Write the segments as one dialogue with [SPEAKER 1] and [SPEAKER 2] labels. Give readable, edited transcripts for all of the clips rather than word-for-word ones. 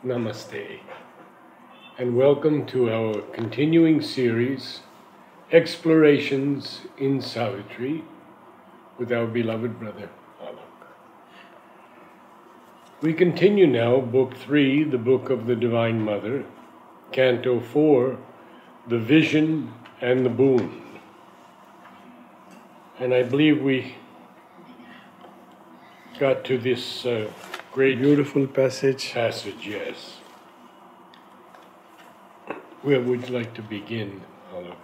[SPEAKER 1] Namaste, and welcome to our continuing series, Explorations in Savitri, with our beloved brother, Alok. We continue now, Book 3, the Book of the Divine Mother, Canto 4, the Vision and the Boon. And I believe we got to this great
[SPEAKER 2] beautiful passage.
[SPEAKER 1] Yes. Where would you like to begin, Alok?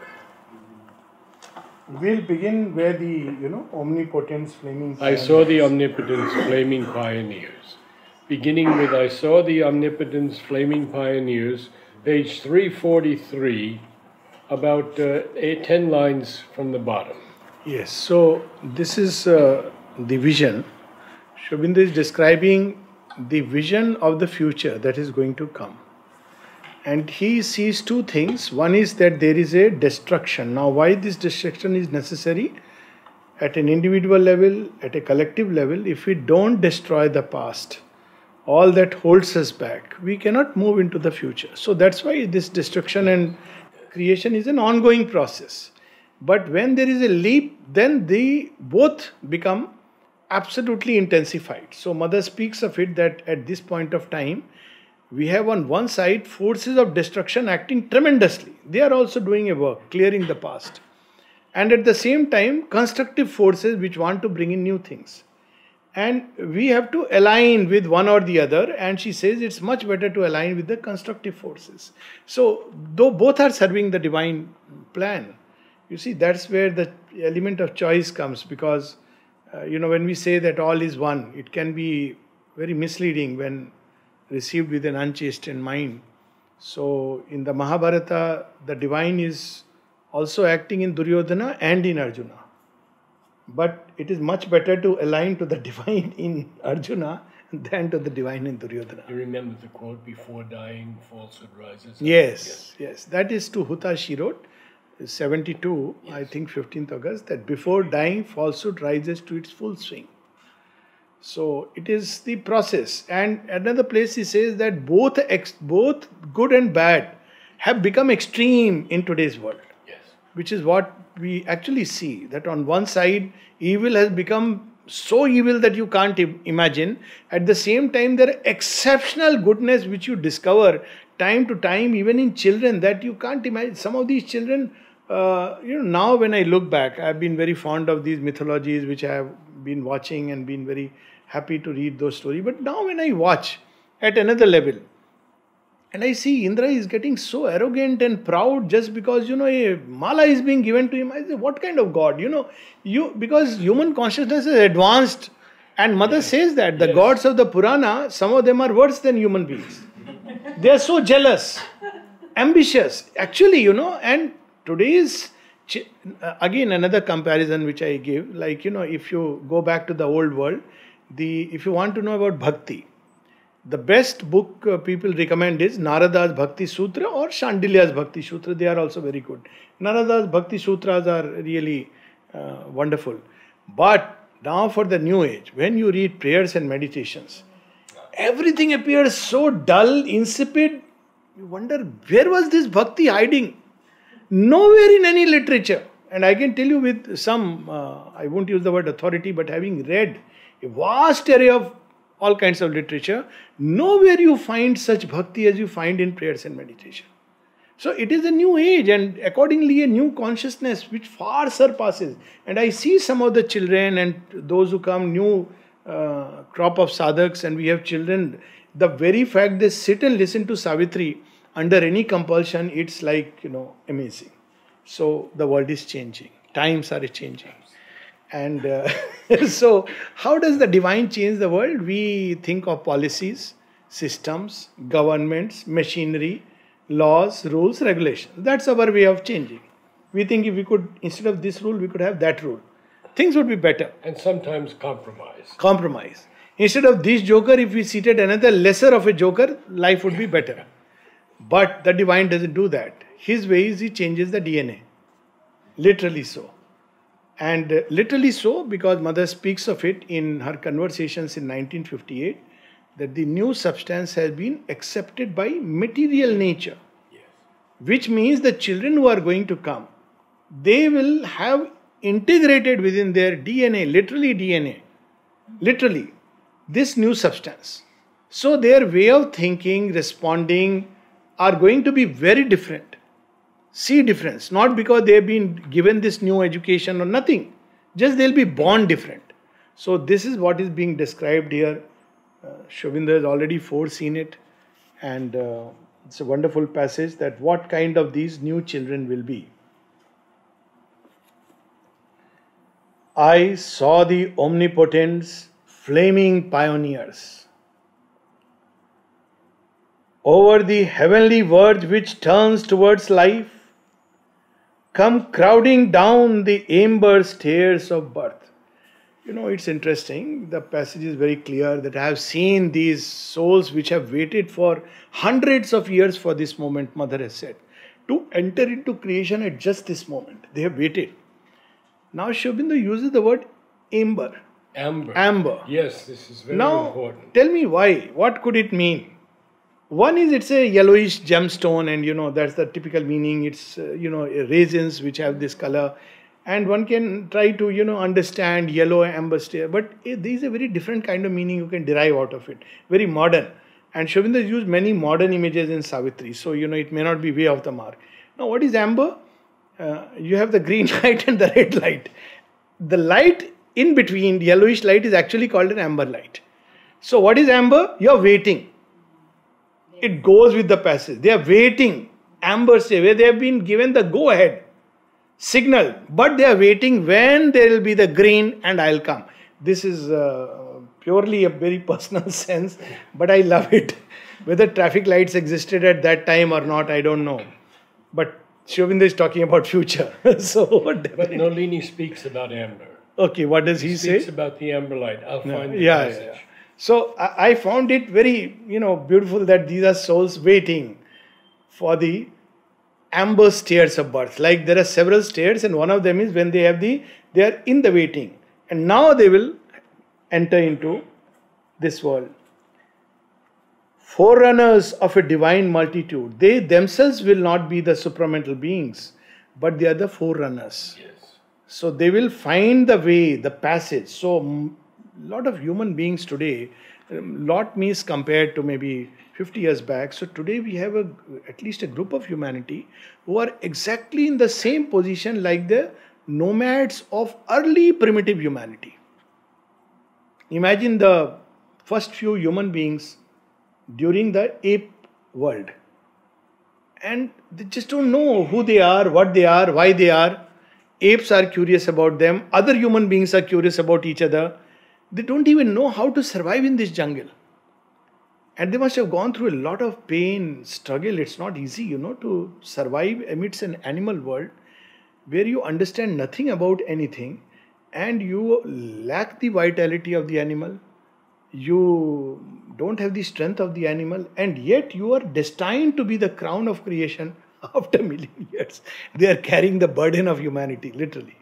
[SPEAKER 2] We'll begin where the, omnipotence flaming
[SPEAKER 1] I saw the omnipotence flaming pioneers. Beginning with I saw the omnipotence flaming pioneers, page 343, about 10 lines from the bottom.
[SPEAKER 2] Yes, so this is the vision. Shobinda is describing the vision of the future that is going to come. And he sees two things. One is that there is a destruction. Now, why this destruction is necessary? At an individual level, at a collective level, if we don't destroy the past, all that holds us back, we cannot move into the future. So that's why this destruction and creation is an ongoing process. But when there is a leap, then they both become absolutely intensified. So Mother speaks of it that at this point of time, we have on one side forces of destruction acting tremendously. They are also doing a work, clearing the past. And at the same time, constructive forces which want to bring in new things. And we have to align with one or the other. And she says it's much better to align with the constructive forces. So, though both are serving the divine plan, you see, that's where the element of choice comes. Because, when we say that all is one, it can be very misleading when received with an unchastened mind. So, in the Mahabharata, the divine is also acting in Duryodhana and in Arjuna. But it is much better to align to the divine in Arjuna than to the divine in Duryodhana.
[SPEAKER 1] You remember the quote, before dying, falsehood rises?
[SPEAKER 2] Yes. That is to Huta she wrote, 72, yes. I think 15th August, that before dying, falsehood rises to its full swing. So it is the process. And another place he says that both good and bad have become extreme in today's world.
[SPEAKER 1] Yes.
[SPEAKER 2] Which is what we actually see. That on one side, evil has become so evil that you can't imagine. At the same time, there are exceptional goodness which you discover time to time, even in children, that you can't imagine. Some of these children, now when I look back, I've been very fond of these mythologies which I have been watching and been very happy to read those stories. But now when I watch at another level, and I see Indra is getting so arrogant and proud just because, a mala is being given to him. I say, what kind of God? Because human consciousness is advanced. And Mother says that the gods of the Purana, some of them are worse than human beings. They are so jealous, ambitious. Actually, and today's, again another comparison which I give, like, if you go back to the old world, if you want to know about Bhakti, the best book people recommend is Narada's Bhakti Sutra or Shandilya's Bhakti Sutra. They are also very good. Narada's Bhakti Sutras are really wonderful. But now for the new age, when you read prayers and meditations, everything appears so dull, insipid. You wonder, where was this bhakti hiding? Nowhere in any literature. And I can tell you with some, I won't use the word authority, but having read a vast array of all kinds of literature, nowhere you find such bhakti as you find in prayers and meditation. So it is a new age and accordingly a new consciousness which far surpasses. And I see some of the children and those who come new crop of sadhaks, and we have children, the very fact they sit and listen to Savitri under any compulsion, it's like, amazing. So the world is changing. Times are changing. And so how does the divine change the world? We think of policies, systems, governments, machinery, laws, rules, regulations. That's our way of changing. We think if we could, instead of this rule, we could have that rule. Things would be better.
[SPEAKER 1] And sometimes compromise.
[SPEAKER 2] Compromise. Instead of this joker, if we seated another lesser of a joker, life would be better. But the divine doesn't do that. His way is he changes the DNA. Literally so. And literally so because Mother speaks of it in her conversations in 1958 that the new substance has been accepted by material nature.
[SPEAKER 1] Yes.
[SPEAKER 2] Which means the children who are going to come, they will have integrated within their DNA, literally, this new substance. So their way of thinking, responding are going to be very different. See difference, not because they have been given this new education or nothing, just they'll be born different. So this is what is being described here. Shobindra has already foreseen it, and it's a wonderful passage that what kind of these new children will be. I saw the omnipotent's flaming pioneers over the heavenly verge which turns towards life, come crowding down the amber stairs of birth. You know, it's interesting. The passage is very clear that I have seen these souls which have waited for hundreds of years for this moment, Mother has said, to enter into creation at just this moment. They have waited. Now Shobindra uses the word amber.
[SPEAKER 1] Amber. Yes, this is very important.
[SPEAKER 2] Tell me why. What could it mean? One is it's a yellowish gemstone, and that's the typical meaning. It's raisins which have this color, and one can try to understand yellow amber stare. But there is a very different kind of meaning you can derive out of it. Very modern, and Shobindra has used many modern images in Savitri, so it may not be way off the mark. Now, what is amber? You have the green light and the red light. The light in between, yellowish light, is actually called an amber light. So, what is amber? You are waiting. It goes with the passage. They are waiting. Amber say where they have been given the go ahead signal, but they are waiting when there will be the green and I'll come. This is purely a very personal sense, but I love it. Whether traffic lights existed at that time or not, I don't know. But Shobindra is talking about future.
[SPEAKER 1] But Nolini speaks about amber.
[SPEAKER 2] Okay, what does he say?
[SPEAKER 1] He speaks about the amber light. I'll find the passage.
[SPEAKER 2] Yeah. So I found it very, beautiful that these are souls waiting for the amber stairs of birth. Like there are several stairs, and one of them is when they are in the waiting. And now they will enter into this world. Forerunners of a divine multitude. They themselves will not be the supramental beings, but they are the forerunners.
[SPEAKER 1] Yes.
[SPEAKER 2] So they will find the way, the passage. So lot of human beings today, lot means compared to maybe 50 years back. So today we have at least a group of humanity who are exactly in the same position like the nomads of early primitive humanity. Imagine the first few human beings during the ape world. And they just don't know who they are, what they are, why they are. Apes are curious about them. Other human beings are curious about each other. They don't even know how to survive in this jungle. And they must have gone through a lot of pain, struggle. It's not easy, to survive amidst an animal world where you understand nothing about anything and you lack the vitality of the animal. You don't have the strength of the animal, and yet you are destined to be the crown of creation after a million years. They are carrying the burden of humanity, literally.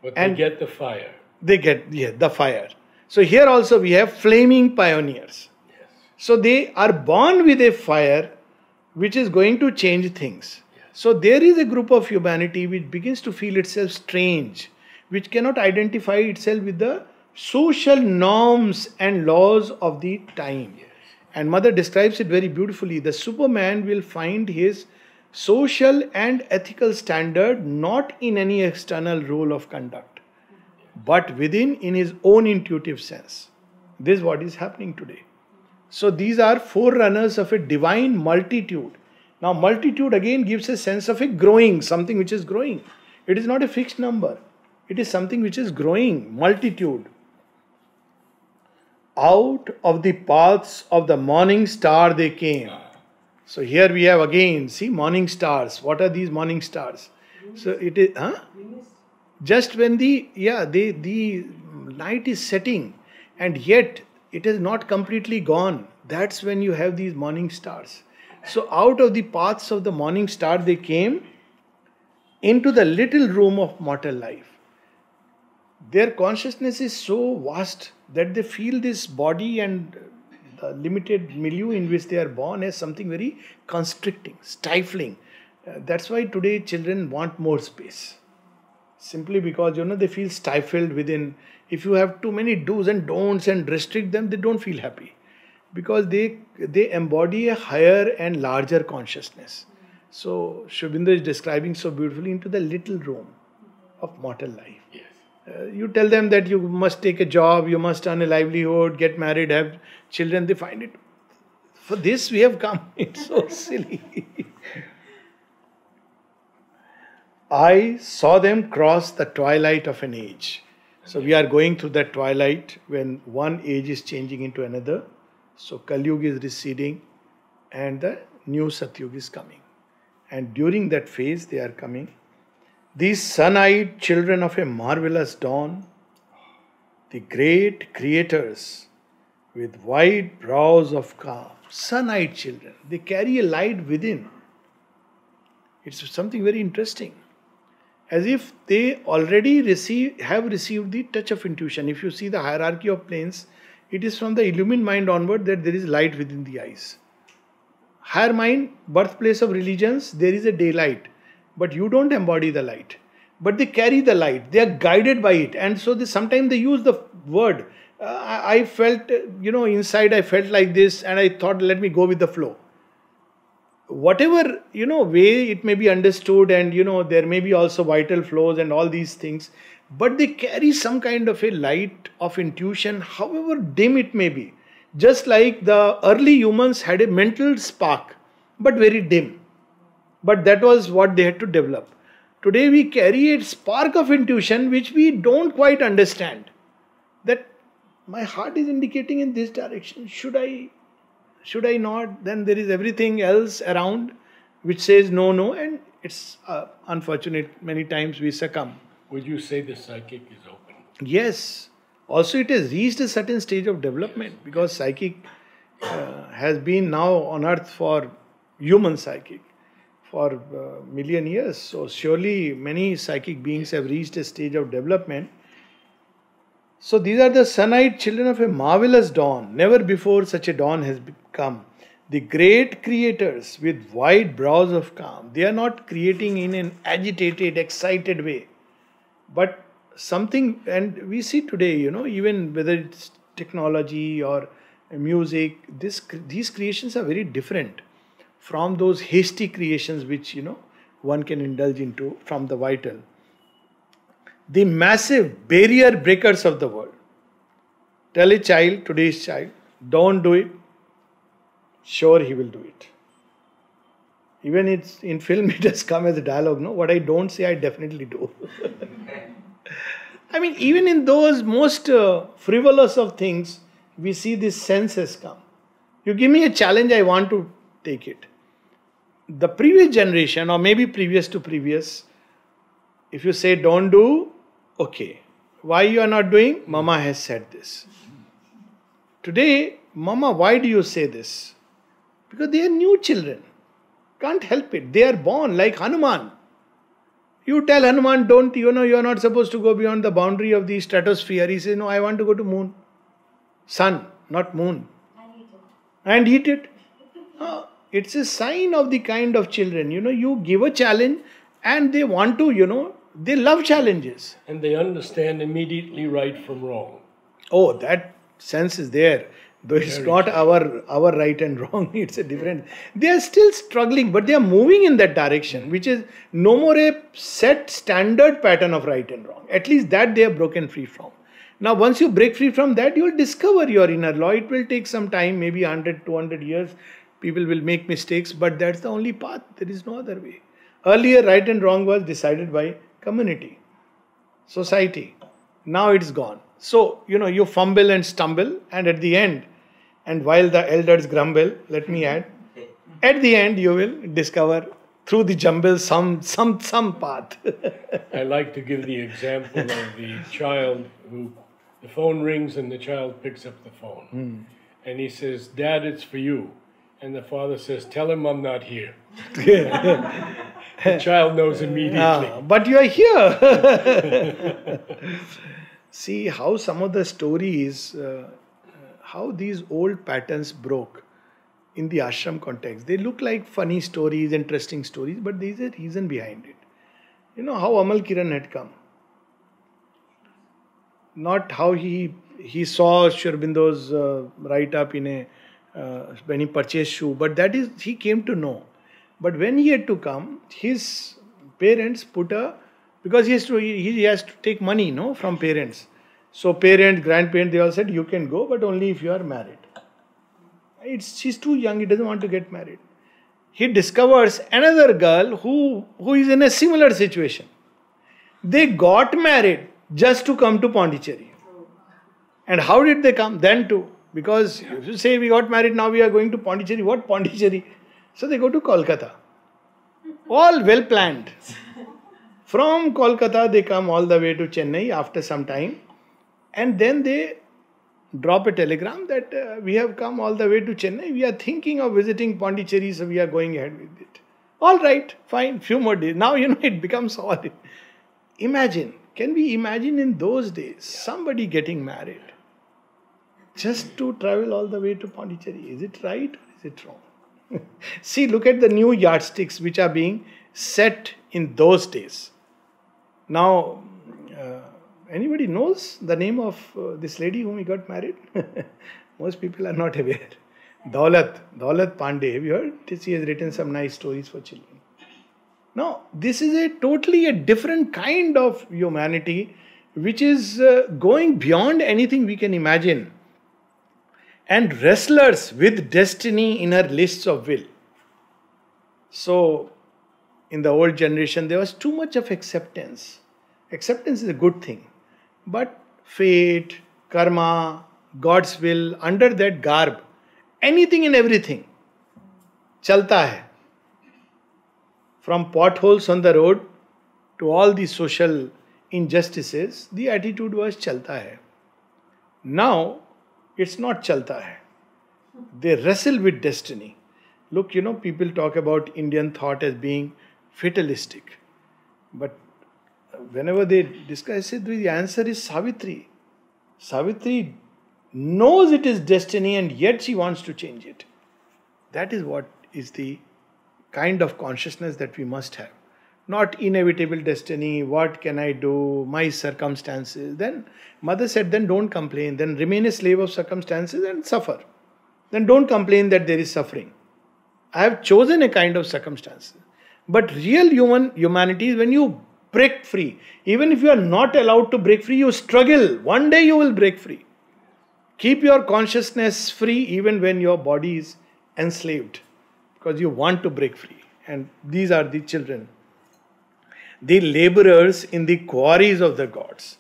[SPEAKER 1] But they get the fire.
[SPEAKER 2] They get the fire. So here also we have flaming pioneers.
[SPEAKER 1] Yes.
[SPEAKER 2] So they are born with a fire which is going to change things.
[SPEAKER 1] Yes.
[SPEAKER 2] So there is a group of humanity which begins to feel itself strange, which cannot identify itself with the social norms and laws of the time.
[SPEAKER 1] Yes.
[SPEAKER 2] And Mother describes it very beautifully. The Superman will find his social and ethical standard not in any external rule of conduct, but within, in his own intuitive sense. This is what is happening today. So these are forerunners of a divine multitude. Now multitude again gives a sense of a growing, something which is growing. It is not a fixed number. It is something which is growing, multitude. Out of the paths of the morning star they came. So here we have again, see, morning stars. What are these morning stars? So it is, just when the night is setting and yet it is not completely gone. That's when you have these morning stars. So out of the paths of the morning star they came into the little room of mortal life. Their consciousness is so vast that they feel this body and the limited milieu in which they are born as something very constricting, stifling. That's why today children want more space. Simply because, they feel stifled within. If you have too many do's and don'ts and restrict them, they don't feel happy. Because they embody a higher and larger consciousness. So, Shubhinder is describing so beautifully into the little room of mortal life.
[SPEAKER 1] Yes.
[SPEAKER 2] You tell them that you must take a job, you must earn a livelihood, get married, have children. They find it, for this we have come. It's so silly. I saw them cross the twilight of an age. So we are going through that twilight when one age is changing into another. So Kali Yuga is receding and the new Satyuga is coming. And during that phase they are coming. These sun-eyed children of a marvelous dawn, the great creators with wide brows of calm. Sun-eyed children, they carry a light within. It's something very interesting. As if they already have received the touch of intuition. If you see the hierarchy of planes, it is from the illumined mind onward that there is light within the eyes. Higher mind, birthplace of religions, there is a daylight. But you don't embody the light. But they carry the light. They are guided by it. And so sometimes they use the word. I felt, inside I felt like this and I thought, let me go with the flow. Whatever, way it may be understood and, there may be also vital flows and all these things. But they carry some kind of a light of intuition, however dim it may be. Just like the early humans had a mental spark, but very dim. But that was what they had to develop. Today we carry a spark of intuition which we don't quite understand. That my heart is indicating in this direction. Should I not? Then there is everything else around which says no, and it's unfortunate. Many times we succumb.
[SPEAKER 1] Would you say the psychic is open?
[SPEAKER 2] Yes. Also it has reached a certain stage of development because psychic has been now on earth for human psychic for a million years. So surely many psychic beings have reached a stage of development. So these are the sun-eyed children of a marvelous dawn. Never before such a dawn has come. The great creators with wide brows of calm. They are not creating in an agitated, excited way. But something, and we see today, even whether it's technology or music, these creations are very different from those hasty creations which, one can indulge into from the vital. The massive barrier breakers of the world. Tell a child, today's child, don't do it. Sure, he will do it. Even it's in film, it has come as a dialogue, no? What I don't say, I definitely do. I mean, even in those most frivolous of things, we see this sense has come. You give me a challenge, I want to take it. The previous generation, or maybe previous to previous, if you say don't do, okay. Why you are not doing? Mama has said this. Today, Mama, why do you say this? Because they are new children. Can't help it. They are born like Hanuman. You tell Hanuman, don't, you are not supposed to go beyond the boundary of the stratosphere. He says, no, I want to go to moon. Sun, not moon. And eat it. It's a sign of the kind of children. You give a challenge and they want to, they love challenges.
[SPEAKER 1] And they understand immediately right from wrong.
[SPEAKER 2] Oh, that sense is there. Though it's not our right and wrong, it's a different. They are still struggling, but they are moving in that direction, which is no more a set standard pattern of right and wrong. At least that they are broken free from. Now, once you break free from that, you will discover your inner law. It will take some time, maybe 100, 200 years. People will make mistakes, but that's the only path. There is no other way. Earlier, right and wrong was decided by community, society. Now it's gone. So, you fumble and stumble, and at the end, and while the elders grumble, let me add, at the end you will discover through the jumble some path.
[SPEAKER 1] I like to give the example of the child who, the phone rings and the child picks up the phone. And he says, Dad, it's for you. And the father says, tell him I'm not here. The child knows immediately.
[SPEAKER 2] But you are here. See how some of the stories, how these old patterns broke in the ashram context. They look like funny stories, interesting stories, but there is a reason behind it. You know how Amal Kiran had come. Not how he saw Sri Aurobindo's write-up in a when he purchased shoe, but that is, he came to know. But when he had to come, his parents put because he has to take money, no, from parents. So parents, grandparents, they all said, you can go, but only if you are married. She's too young, he doesn't want to get married. He discovers another girl who is in a similar situation. They got married just to come to Pondicherry. And how did they come? Then too. Because if you say we got married, now we are going to Pondicherry. What Pondicherry? So they go to Kolkata. All well planned. From Kolkata, they come all the way to Chennai after some time. And then they drop a telegram that we have come all the way to Chennai. We are thinking of visiting Pondicherry, so we are going ahead with it. All right, fine, few more days. Now, it becomes all. Imagine, can we imagine in those days somebody getting married just to travel all the way to Pondicherry? Is it right or is it wrong? See, look at the new yardsticks which are being set in those days. Now, anybody knows the name of this lady whom he got married? Most people are not aware. Daulat Pandey. Have you heard? She has written some nice stories for children. Now, this is totally a different kind of humanity which is going beyond anything we can imagine. And wrestlers with destiny in her lists of will. So, in the old generation, there was too much of acceptance. Acceptance is a good thing. But fate, karma, God's will, under that garb, anything and everything, chalta hai. From potholes on the road to all the social injustices, the attitude was chalta hai. Now, it's not chalta hai. They wrestle with destiny. Look, people talk about Indian thought as being fatalistic. But whenever they discuss, I say the answer is Savitri. Savitri knows it is destiny and yet she wants to change it. That is what is the kind of consciousness that we must have. Not inevitable destiny, what can I do, my circumstances. Then mother said, then don't complain, then remain a slave of circumstances and suffer. Then don't complain that there is suffering. I have chosen a kind of circumstances. But real humanity is when you break free. Even if you are not allowed to break free, you struggle. One day you will break free. Keep your consciousness free even when your body is enslaved. Because you want to break free. And these are the children. The laborers in the quarries of the gods.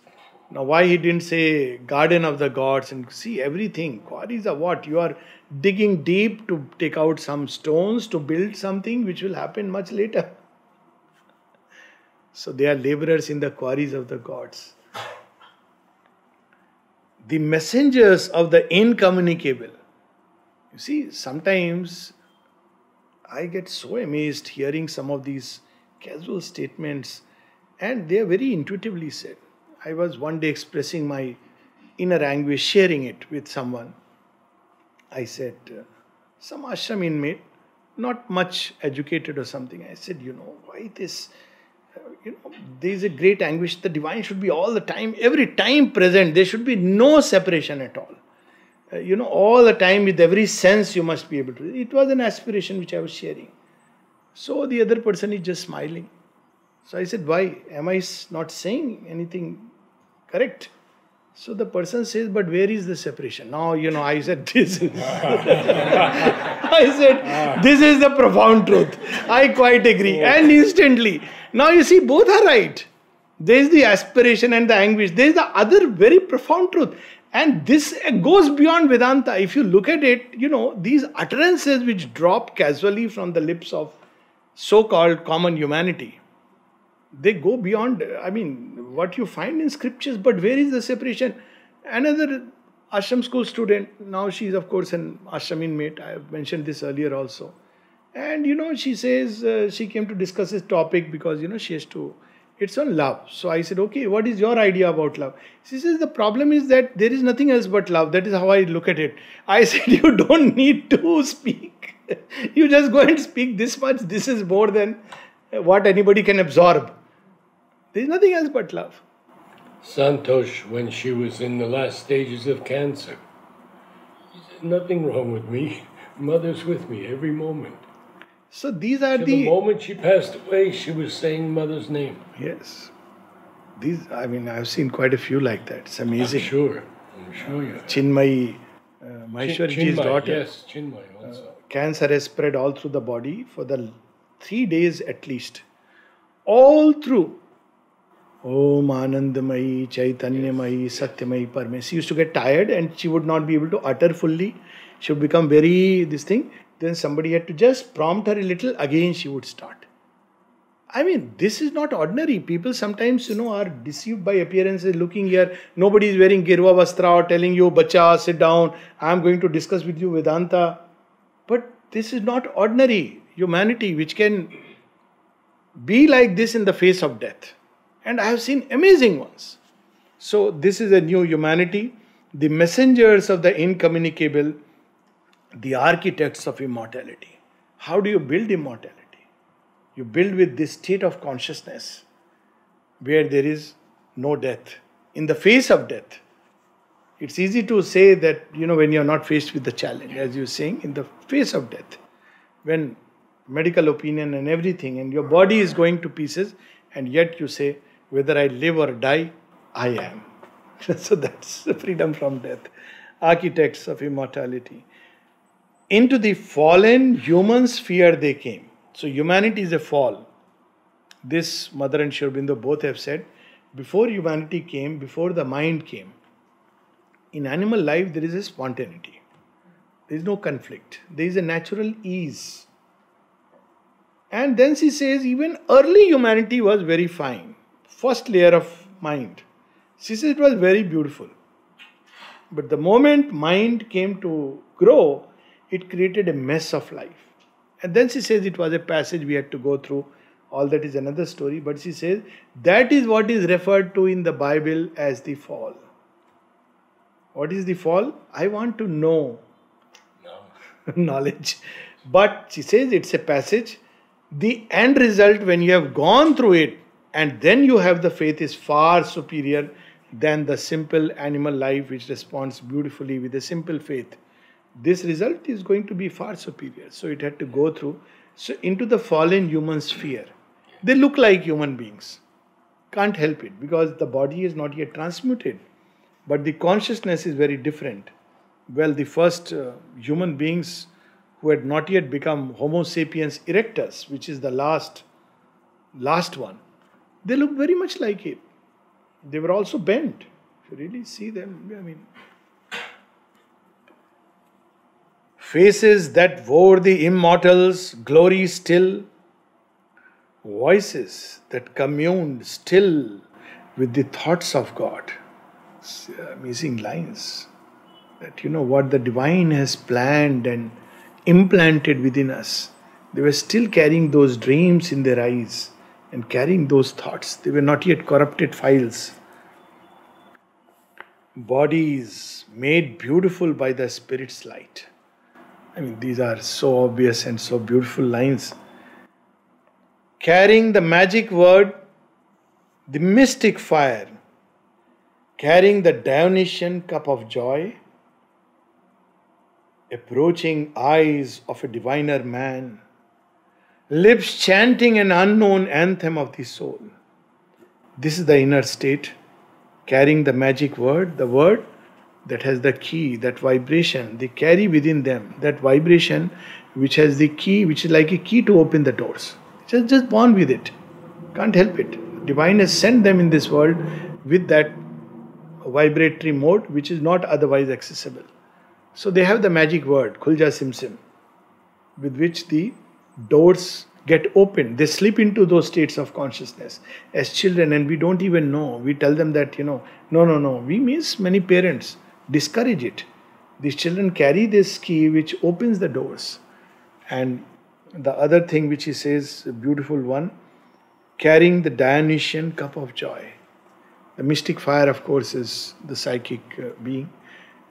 [SPEAKER 2] Now why he didn't say garden of the gods and see everything. Quarries are what? You are digging deep to take out some stones to build something which will happen much later. So they are laborers in the quarries of the gods. The messengers of the incommunicable. You see, sometimes I get so amazed hearing some of these casual statements and they are very intuitively said. I was one day expressing my inner anguish, sharing it with someone. I said, some ashram inmate, not much educated or something. I said, why this? There is a great anguish. The divine should be all the time, every time present. There should be no separation at all. All the time with every sense you must be able to. It was an aspiration which I was sharing. So the other person is just smiling. So I said, why? Am I not saying anything correct? So the person says, but where is the separation? Now, I said, this is... I said, this is the profound truth. I quite agree. And instantly. Now you see, both are right. There is the aspiration and the anguish. There is the other very profound truth. And this goes beyond Vedanta. If you look at it, these utterances which drop casually from the lips of so-called common humanity, they go beyond, what you find in scriptures, but where is the separation? Another ashram school student, now she is of course an ashram inmate, I have mentioned this earlier also. And she says she came to discuss this topic because she has to It's on love. So I said, okay, what is your idea about love? She says, the problem is that there is nothing else but love. That is how I look at it. I said, you don't need to speak. You just go and speak this much. This is more than what anybody can absorb. There is nothing else but love.
[SPEAKER 1] Santosh, when she was in the last stages of cancer, he said, nothing wrong with me. Mother's with me every moment.
[SPEAKER 2] So these are
[SPEAKER 1] the moment she passed away, she was saying Mother's name.
[SPEAKER 2] Yes. I've seen quite a few like that. It's amazing.
[SPEAKER 1] I'm sure you have.
[SPEAKER 2] Chinmayi, Maheshwariji's daughter.
[SPEAKER 1] Yes, Chinmayi also.
[SPEAKER 2] Cancer has spread all through the body for the 3 days at least. All through. Om Anandamayi, Chaitanyamayi, Satyamayi, Parme. She used to get tired and she would not be able to utter fully. She would become this thing. Then somebody had to just prompt her a little. Again she would start. This is not ordinary. People sometimes, are deceived by appearances. Looking here, nobody is wearing Girva Vastra or telling you, Bacha, sit down. I am going to discuss with you Vedanta. But this is not ordinary humanity which can be like this in the face of death. And I have seen amazing ones. So this is a new humanity. The messengers of the incommunicable, the architects of immortality. How do you build immortality? You build with this state of consciousness where there is no death. In the face of death, it's easy to say that, when you're not faced with the challenge, as you're saying, in the face of death, when medical opinion and everything, and your body is going to pieces, and yet you say, whether I live or die, I am. So that's the freedom from death. Architects of immortality. Into the fallen human sphere they came. So humanity is a fall. This Mother and Sri Aurobindo both have said, before humanity came, before the mind came, in animal life there is a spontaneity. There is no conflict. There is a natural ease. And then she says, even early humanity was very fine. First layer of mind. She says it was very beautiful. But the moment mind came to grow, it created a mess of life. And then she says it was a passage we had to go through. All that is another story. But she says that is what is referred to in the Bible as the fall. What is the fall? I want to know. No. Knowledge. But she says it's a passage. The end result, when you have gone through it, and then you have the faith, is far superior than the simple animal life which responds beautifully with a simple faith. This result is going to be far superior. So it had to go through. So into the fallen human sphere. They look like human beings. Can't help it because the body is not yet transmuted. But the consciousness is very different. Well, the first human beings who had not yet become Homo sapiens erectus, which is the last one, they look very much like it. They were also bent. If you really see them, faces that wore the immortals' glory still, voices that communed still with the thoughts of God. It's amazing lines. That what the divine has planned and implanted within us. They were still carrying those dreams in their eyes and carrying those thoughts. They were not yet corrupted files. Bodies made beautiful by the Spirit's light. These are so obvious and so beautiful lines. Carrying the magic word, the mystic fire, carrying the Dionysian cup of joy, approaching eyes of a diviner man, lips chanting an unknown anthem of the soul. This is the inner state, carrying the magic word, the word that has the key, that vibration. They carry within them that vibration which has the key, which is like a key to open the doors. Just born with it. Can't help it. Divine has sent them in this world with that vibratory mode which is not otherwise accessible. So they have the magic word, Khulja Simsim, with which the doors get opened. They slip into those states of consciousness as children, and we don't even know. We tell them that, no. We miss many parents. Discourage it. These children carry this key which opens the doors. And the other thing which he says, a beautiful one, carrying the Dionysian cup of joy. The mystic fire, of course, is the psychic being.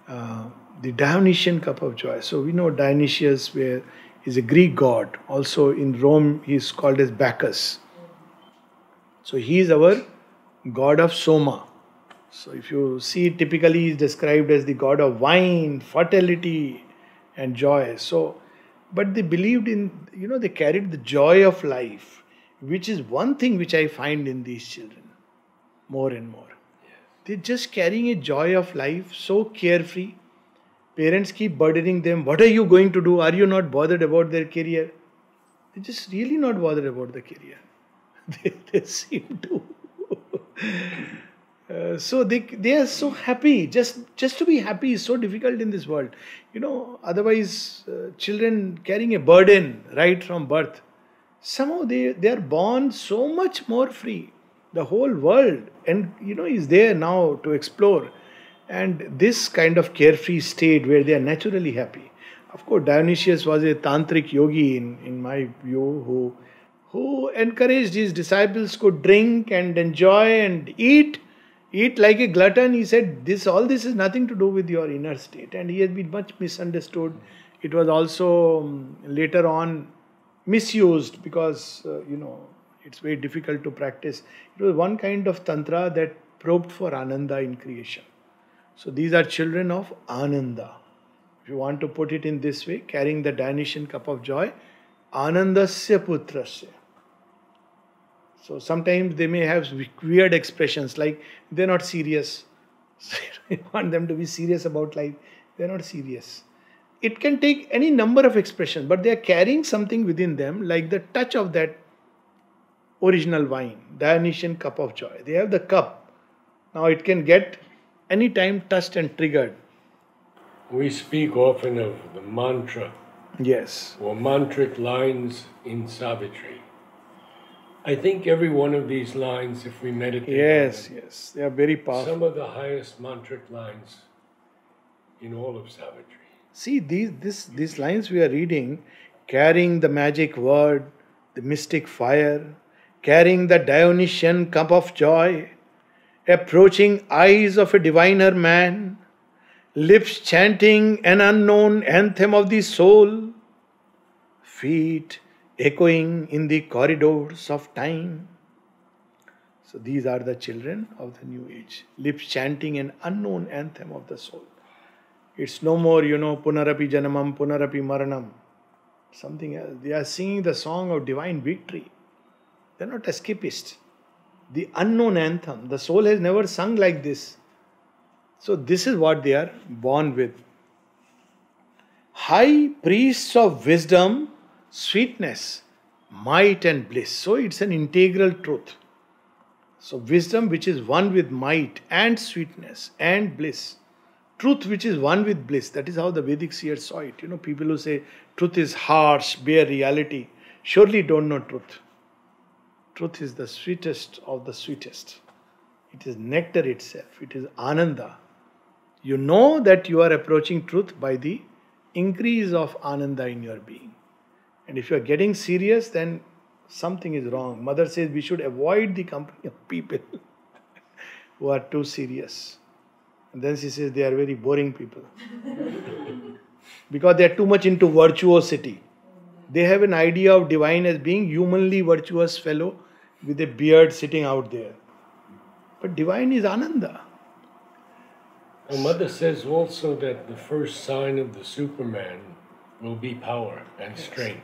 [SPEAKER 2] The Dionysian cup of joy. So we know Dionysius is a Greek god. Also in Rome, he is called as Bacchus. So he is our god of Soma. So if you see, typically he is described as the god of wine, fertility, and joy. So, but they believed in, they carried the joy of life, which is one thing which I find in these children more and more. They're just carrying a joy of life, so carefree. Parents keep burdening them. What are you going to do? Are you not bothered about their career? They're just really not bothered about the career. They seem to. So they are so happy. Just to be happy is so difficult in this world. Otherwise, children carrying a burden right from birth. Somehow they are born so much more free. The whole world is there now to explore. And this kind of carefree state where they are naturally happy. Of course, Dionysius was a tantric yogi in my view who encouraged his disciples could drink and enjoy and eat like a glutton. He said all this is nothing to do with your inner state, and he has been much misunderstood. It was also later on misused because it's very difficult to practice. It was one kind of tantra that probed for ananda in creation. So these are children of Ananda. If you want to put it in this way, carrying the Dionysian cup of joy, Anandasya putrasya. So sometimes they may have weird expressions like they're not serious. So you want them to be serious about life. They're not serious. It can take any number of expressions, but they are carrying something within them like the touch of that original wine, Dionysian cup of joy. They have the cup. Now it can get anytime touched and triggered.
[SPEAKER 1] We speak often of the mantra.
[SPEAKER 2] Yes.
[SPEAKER 1] Or mantric lines in Savitri. I think every one of these lines, if we meditate
[SPEAKER 2] yes,
[SPEAKER 1] on them,
[SPEAKER 2] yes, they are very powerful.
[SPEAKER 1] Some of the highest mantric lines in all of Savitri.
[SPEAKER 2] See, these lines we are reading, carrying the magic word, the mystic fire, carrying the Dionysian cup of joy, approaching eyes of a diviner man, lips chanting an unknown anthem of the soul, feet echoing in the corridors of time. So these are the children of the new age, lips chanting an unknown anthem of the soul. It's no more, punarapi janamam, punarapi maranam, something else. They are singing the song of divine victory. They're not escapists. The unknown anthem. The soul has never sung like this. So this is what they are born with. High priests of wisdom, sweetness, might and bliss. So it's an integral truth. So wisdom which is one with might and sweetness and bliss. Truth which is one with bliss. That is how the Vedic seers saw it. People who say truth is harsh, bare reality, surely don't know truth. Truth is the sweetest of the sweetest. It is nectar itself. It is ananda. You know that you are approaching truth by the increase of ananda in your being. And if you are getting serious, then something is wrong. Mother says we should avoid the company of people who are too serious. And then she says they are very boring people. Because they are too much into virtuosity. They have an idea of divine as being humanly virtuous fellow with a beard sitting out there. But divine is Ananda.
[SPEAKER 1] And Mother says also that the first sign of the Superman will be power and strength.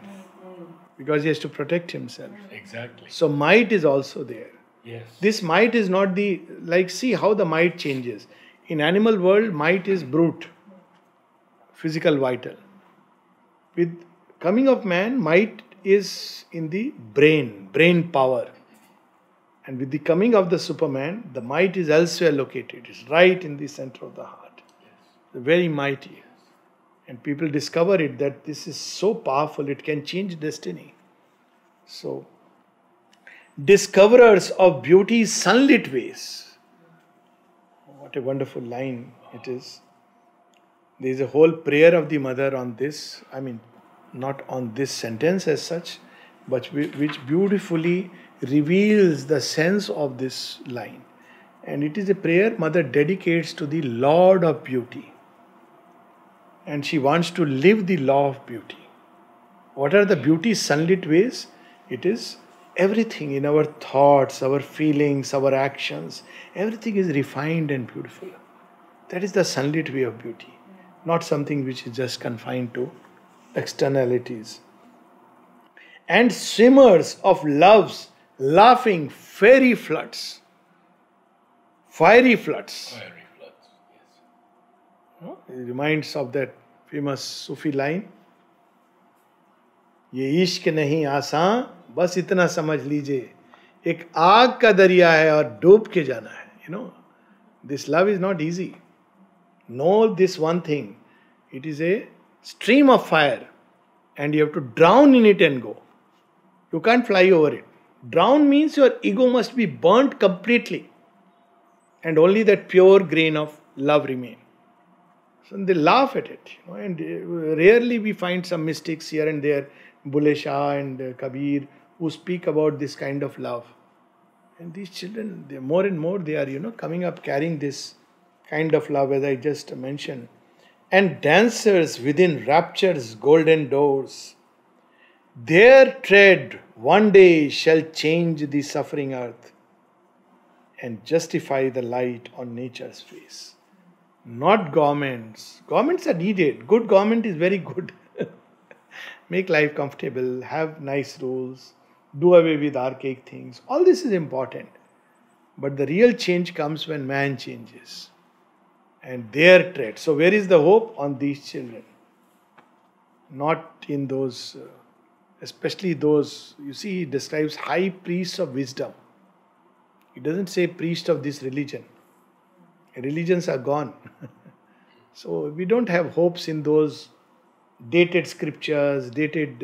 [SPEAKER 2] Because he has to protect himself.
[SPEAKER 1] Exactly.
[SPEAKER 2] So might is also there.
[SPEAKER 1] Yes.
[SPEAKER 2] This might is not see how the might changes. In animal world, might is brute, physical, vital. With coming of man, might is in the brain power. And with the coming of the Superman, the might is elsewhere located. It's right in the center of the heart.
[SPEAKER 1] Yes.
[SPEAKER 2] Very mighty. And people discover it that this is so powerful, it can change destiny. So, discoverers of beauty's sunlit ways. What a wonderful line it is. There is a whole prayer of the mother on this. I mean, not on this sentence as such, but which beautifully reveals the sense of this line. And it is a prayer mother dedicates to the Lord of beauty. And she wants to live the law of beauty. What are the beauty sunlit ways? It is everything in our thoughts, our feelings, our actions. Everything is refined and beautiful. That is the sunlit way of beauty. Not something which is just confined to externalities. And swimmers of love's laughing fairy floods. Fiery floods.
[SPEAKER 1] Fiery floods, yes.
[SPEAKER 2] It reminds of that famous Sufi line. ये इश्क नहीं आसान, बस इतना समझ लीजिए, एक आग का दरिया है और डूब के जाना है. You know, this love is not easy. Know this one thing. It is a stream of fire and you have to drown in it and go. You can't fly over it. Drown means your ego must be burnt completely and only that pure grain of love remain. So they laugh at it, and rarely we find some mystics here and there, Bulle Shah and Kabir, who speak about this kind of love. And these children, they more and more they are, coming up carrying this kind of love, as I just mentioned. And dancers within rapture's golden doors, their tread one day shall change the suffering earth and justify the light on nature's face. Not governments. Governments are needed. Good government is very good. Make life comfortable, have nice rules, do away with archaic things. All this is important. But the real change comes when man changes. And their tread. So where is the hope? On these children. Not in those, especially those, you see, he describes high priests of wisdom. He doesn't say priest of this religion. Religions are gone. So we don't have hopes in those dated scriptures, dated,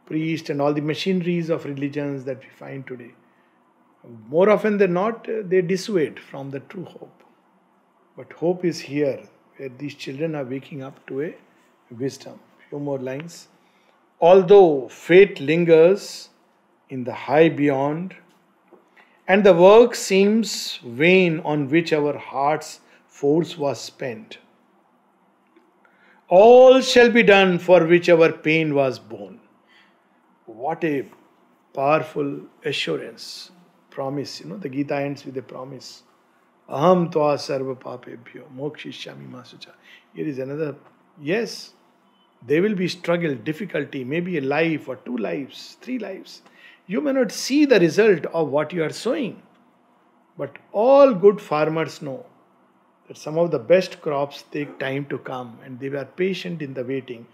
[SPEAKER 2] priest and all the machineries of religions that we find today. More often than not, they dissuade from the true hope. But hope is here, where these children are waking up to a wisdom. Few more lines. Although fate lingers in the high beyond, and the work seems vain on which our heart's force was spent, all shall be done for which our pain was borne. What a powerful assurance, promise. The Gita ends with a promise. Aham tva sarva papebhyo mokshishyami ma sucha. Here is another, yes, there will be struggle, difficulty, maybe a life or 2 lives, 3 lives. You may not see the result of what you are sowing. But all good farmers know that some of the best crops take time to come and they were patient in the waiting.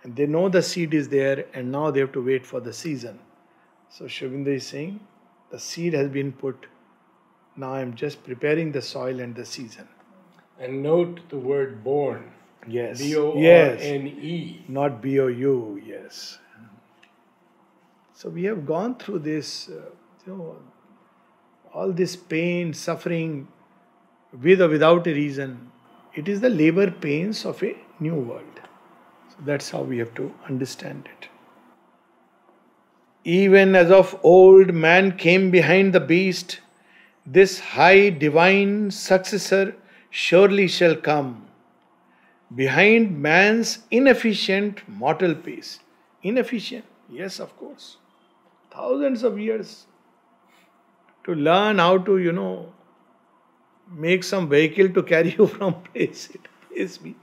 [SPEAKER 2] And they know the seed is there and now they have to wait for the season. So Shobinda is saying, the seed has been put. Now I am just preparing the soil and the season.
[SPEAKER 1] And note the word born.
[SPEAKER 2] Yes.
[SPEAKER 1] B-O-R-N-E.
[SPEAKER 2] Yes. Not B-O-U. Yes. So we have gone through this, all this pain, suffering, with or without a reason. It is the labor pains of a new world. So that's how we have to understand it. Even as of old man came behind the beast, this high divine successor surely shall come behind man's inefficient mortal pace. Inefficient? Yes, of course. Thousands of years to learn how to, make some vehicle to carry you from place A to place B.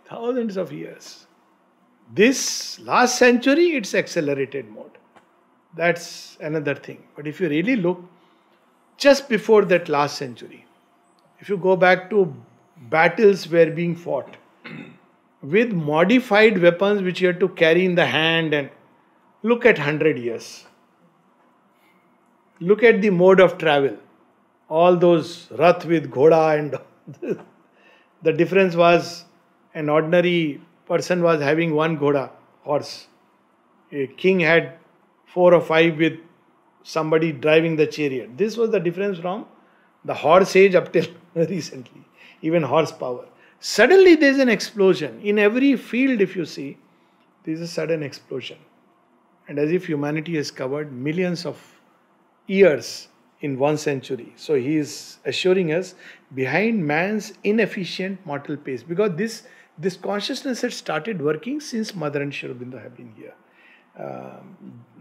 [SPEAKER 2] Thousands of years. This last century, it's accelerated mode. That's another thing. But if you really look, just before that last century, if you go back to battles were being fought with modified weapons which you had to carry in the hand, and look at 100 years. Look at the mode of travel. All those rath with ghoda and the difference was an ordinary person was having 1 ghoda, horse. A king had 4 or 5 with somebody driving the chariot. This was the difference from the horse age up till recently. Even horsepower. Suddenly there is an explosion. In every field if you see, there is a sudden explosion. and as if humanity has covered millions of years in 1 century. So he is assuring us behind man's inefficient mortal pace, because this consciousness had started working since Mother and Sri Aurobindo have been here.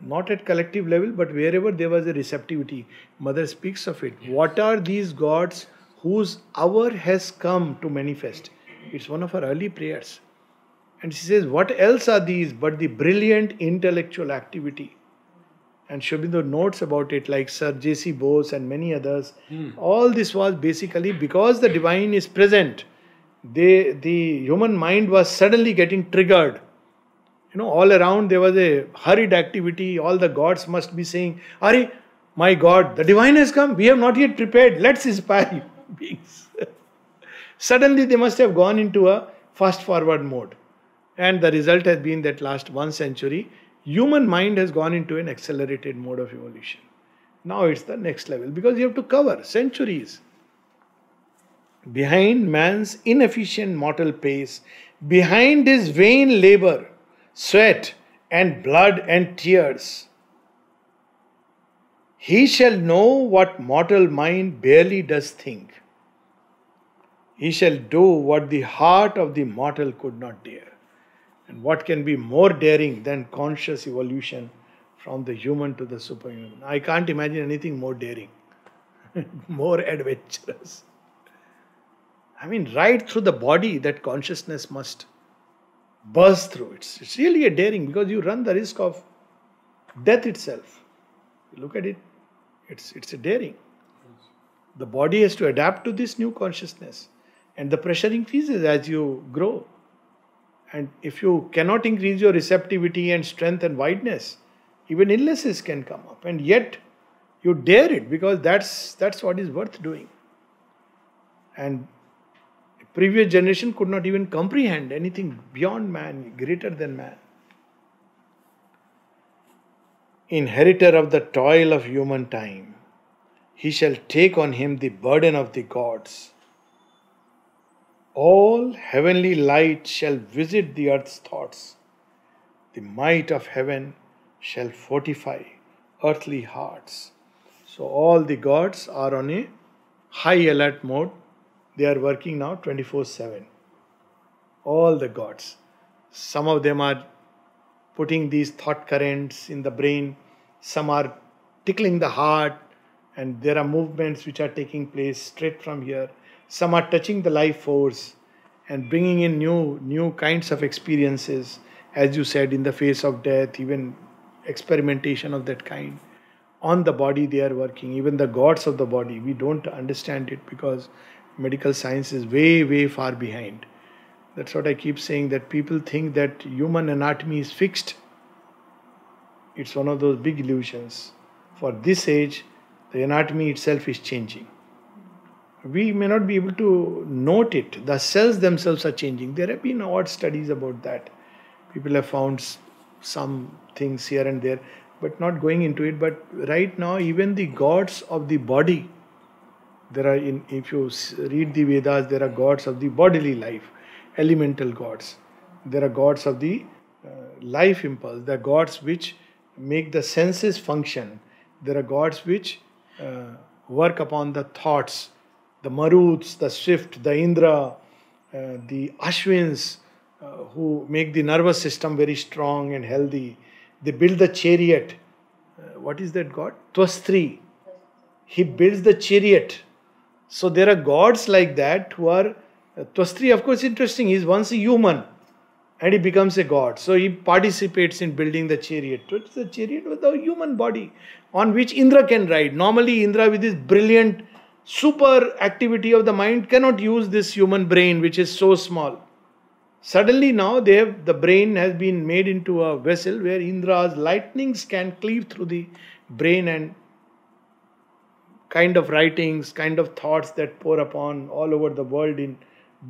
[SPEAKER 2] Not at collective level, but wherever there was a receptivity, Mother speaks of it. Yes. What are these gods whose hour has come to manifest? It's one of her early prayers. And she says, what else are these but the brilliant intellectual activity? And Sri Aurobindo notes about it, like Sir J.C. Bose and many others. All this was basically because the divine is present. The human mind was suddenly getting triggered. All around there was a hurried activity. All the gods must be saying, Ari, my God, the divine has come. We have not yet prepared. Let's inspire you beings. Suddenly they must have gone into a fast forward mode. And the result has been that last 1 century, human mind has gone into an accelerated mode of evolution. Now it's the next level, because you have to cover centuries. Behind man's inefficient mortal pace, behind his vain labor, sweat and blood and tears, he shall know what mortal mind barely does think. He shall do what the heart of the mortal could not dare. And what can be more daring than conscious evolution from the human to the superhuman? I can't imagine anything more daring, more adventurous. I mean, right through the body that consciousness must burst through. It's really a daring, because you run the risk of death itself. You look at it, it's a daring. The body has to adapt to this new consciousness, and the pressure increases as you grow. And if you cannot increase your receptivity and strength and wideness, even illnesses can come up. And yet you dare it, because that's what is worth doing. And the previous generation could not even comprehend anything beyond man, greater than man. Inheritor of the toil of human time, he shall take on him the burden of the gods. All heavenly light shall visit the earth's thoughts. The might of heaven shall fortify earthly hearts. So all the gods are on a high alert mode. They are working now 24/7. All the gods. Some of them are putting these thought currents in the brain. Some are tickling the heart, and there are movements which are taking place straight from here. Some are touching the life force and bringing in new kinds of experiences, as you said, in the face of death, even experimentation of that kind. On the body they are working, even the gods of the body. We don't understand it because medical science is way, way far behind. That's what I keep saying, that people think that human anatomy is fixed. It's one of those big illusions. For this age, the anatomy itself is changing. We may not be able to note it. The cells themselves are changing. There have been odd studies about that. People have found some things here and there, but not going into it. But right now, even the gods of the body, if you read the Vedas, there are gods of the bodily life, elemental gods. There are gods of the life impulse, the gods which make the senses function. There are gods which work upon the thoughts, the Maruts, the Swift, the Indra, the Ashwins, who make the nervous system very strong and healthy. They build the chariot. What is that god? Twastri. He builds the chariot. So there are gods like that who are... Twastri, of course, interesting. He is once a human and he becomes a god. So he participates in building the chariot. It's the chariot with a human body on which Indra can ride. Normally, Indra, with his brilliant super activity of the mind, cannot use this human brain which is so small. Suddenly now the brain has been made into a vessel where Indra's lightnings can cleave through the brain, and kind of writings, kind of thoughts that pour upon all over the world in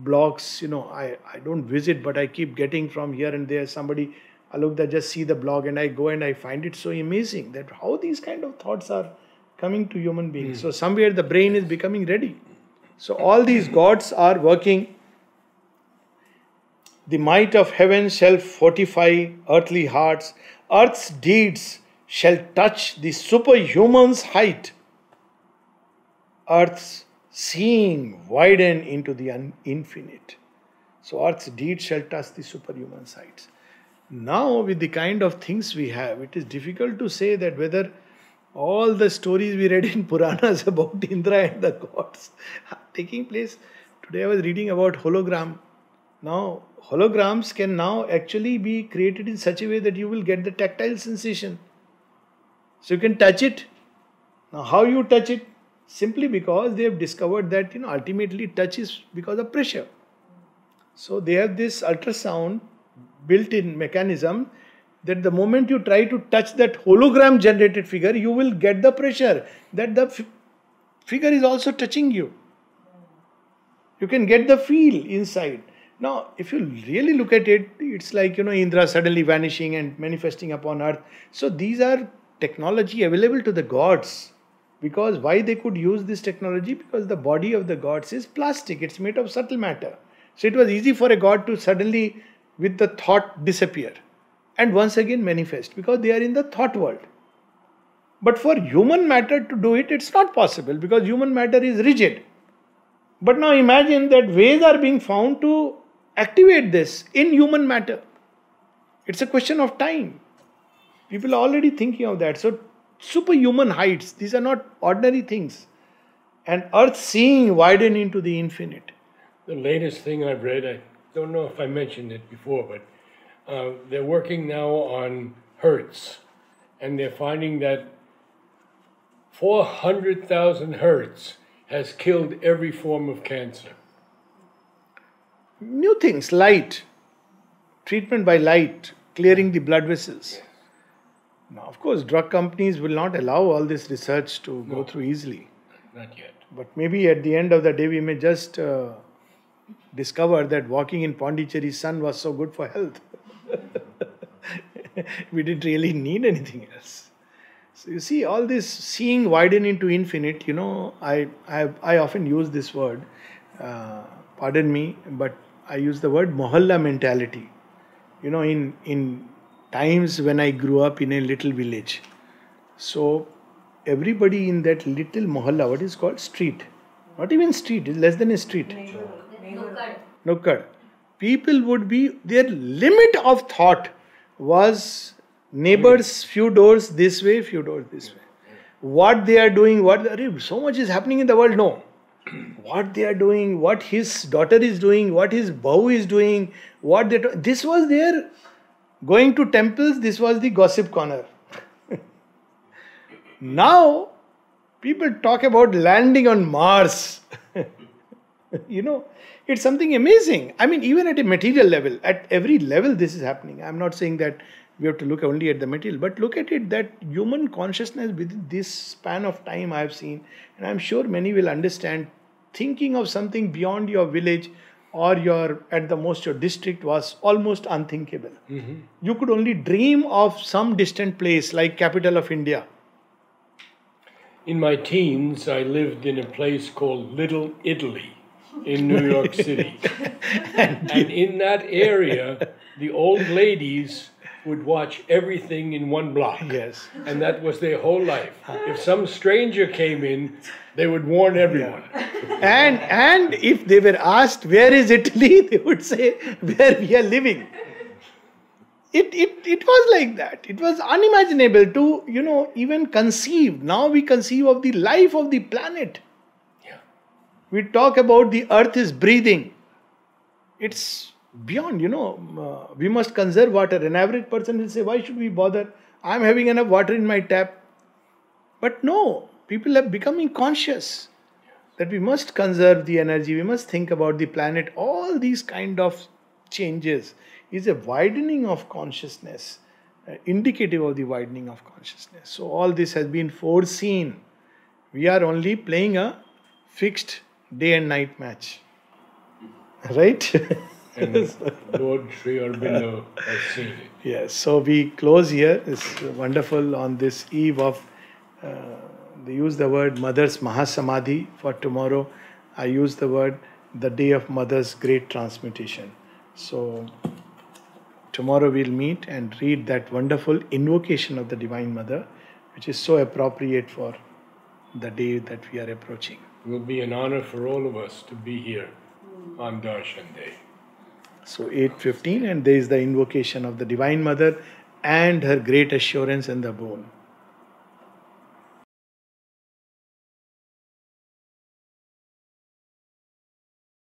[SPEAKER 2] blogs. I don't visit, but I keep getting from here and there somebody, Alok, just see the blog, and I go and I find it so amazing that how these kind of thoughts are coming to human beings. So somewhere the brain is becoming ready. So all these gods are working. The might of heaven shall fortify earthly hearts. Earth's deeds shall touch the superhuman's height. Earth's seeing widen into the infinite. So Earth's deeds shall touch the superhuman's heights. Now, with the kind of things we have, it is difficult to say that whether all the stories we read in Puranas about Indra and the gods are taking place. Today I was reading about hologram. Now, holograms can now actually be created in such a way that you will get the tactile sensation. So you can touch it. Now, how you touch it? Simply because they have discovered that ultimately touch is because of pressure. So they have this ultrasound built-in mechanism that the moment you try to touch that hologram generated figure, you will get the pressure that the figure is also touching you. You can get the feel inside. Now, if you really look at it, it's like, Indra suddenly vanishing and manifesting upon earth. So these are technology available to the gods. Because why they could use this technology? Because the body of the gods is plastic. It's made of subtle matter. So it was easy for a god to suddenly, with the thought, disappear. And once again manifest. Because they are in the thought world. But for human matter to do it, it's not possible. Because human matter is rigid. But now imagine that ways are being found to activate this in human matter. It's a question of time. People are already thinking of that. So superhuman heights, these are not ordinary things. And earth seeing widen into the infinite.
[SPEAKER 1] The latest thing I've read, I don't know if I mentioned it before, but they're working now on hertz. And they're finding that 400,000 hertz has killed every form of cancer.
[SPEAKER 2] New things, light, treatment by light, clearing the blood vessels.
[SPEAKER 1] Yes.
[SPEAKER 2] Now, of course, drug companies will not allow all this research to go through easily.
[SPEAKER 1] Not yet.
[SPEAKER 2] But maybe at the end of the day, we may just discover that walking in Pondicherry's sun was so good for health. We didn't really need anything else. So you see, all this seeing widen into infinite, I often use this word, pardon me, but I use the word mohalla mentality. In times when I grew up in a little village, so everybody in that little mohalla, what is called street, not even street, it's less than a street. Nukkad. People would be, their limit of thought was neighbors, few doors this way, few doors this way. What they are doing, so much is happening in the world, no. What they are doing, what his daughter is doing, what his bahu is doing, this was their going to temples, this was the gossip corner. Now, people talk about landing on Mars. It's something amazing. I mean, even at a material level, at every level this is happening. I'm not saying that we have to look only at the material, but look at it, that human consciousness within this span of time I have seen, and I'm sure many will understand, thinking of something beyond your village or at the most your district was almost unthinkable. Mm-hmm. You could only dream of some distant place like capital of India.
[SPEAKER 1] In my teens, I lived in a place called Little Italy in New York City. And in that area, the old ladies would watch everything in one block.
[SPEAKER 2] Yes.
[SPEAKER 1] And that was their whole life. If some stranger came in, they would warn everyone.
[SPEAKER 2] Yeah. And if they were asked, where is Italy? They would say, where we are living. It was like that. It was unimaginable to, even conceive. Now we conceive of the life of the planet.
[SPEAKER 1] Yeah.
[SPEAKER 2] We talk about the earth is breathing. It's beyond, we must conserve water. An average person will say, why should we bother? I'm having enough water in my tap. But no, people are becoming conscious that we must conserve the energy. We must think about the planet. All these kind of changes is a widening of consciousness, indicative of the widening of consciousness. So all this has been foreseen. We are only playing a fixed day and night match. Right?
[SPEAKER 1] And Lord Sri Aurobindo has seen it.
[SPEAKER 2] Yes, so we close here. It's wonderful on this eve of, they use the word Mother's Mahasamadhi for tomorrow. I use the word the day of Mother's great transmutation. So tomorrow we'll meet and read that wonderful invocation of the Divine Mother, which is so appropriate for the day that we are approaching.
[SPEAKER 1] It will be an honor for all of us to be here on Darshan Day.
[SPEAKER 2] So 8:15, and there is the invocation of the Divine Mother and her great assurance and the boon.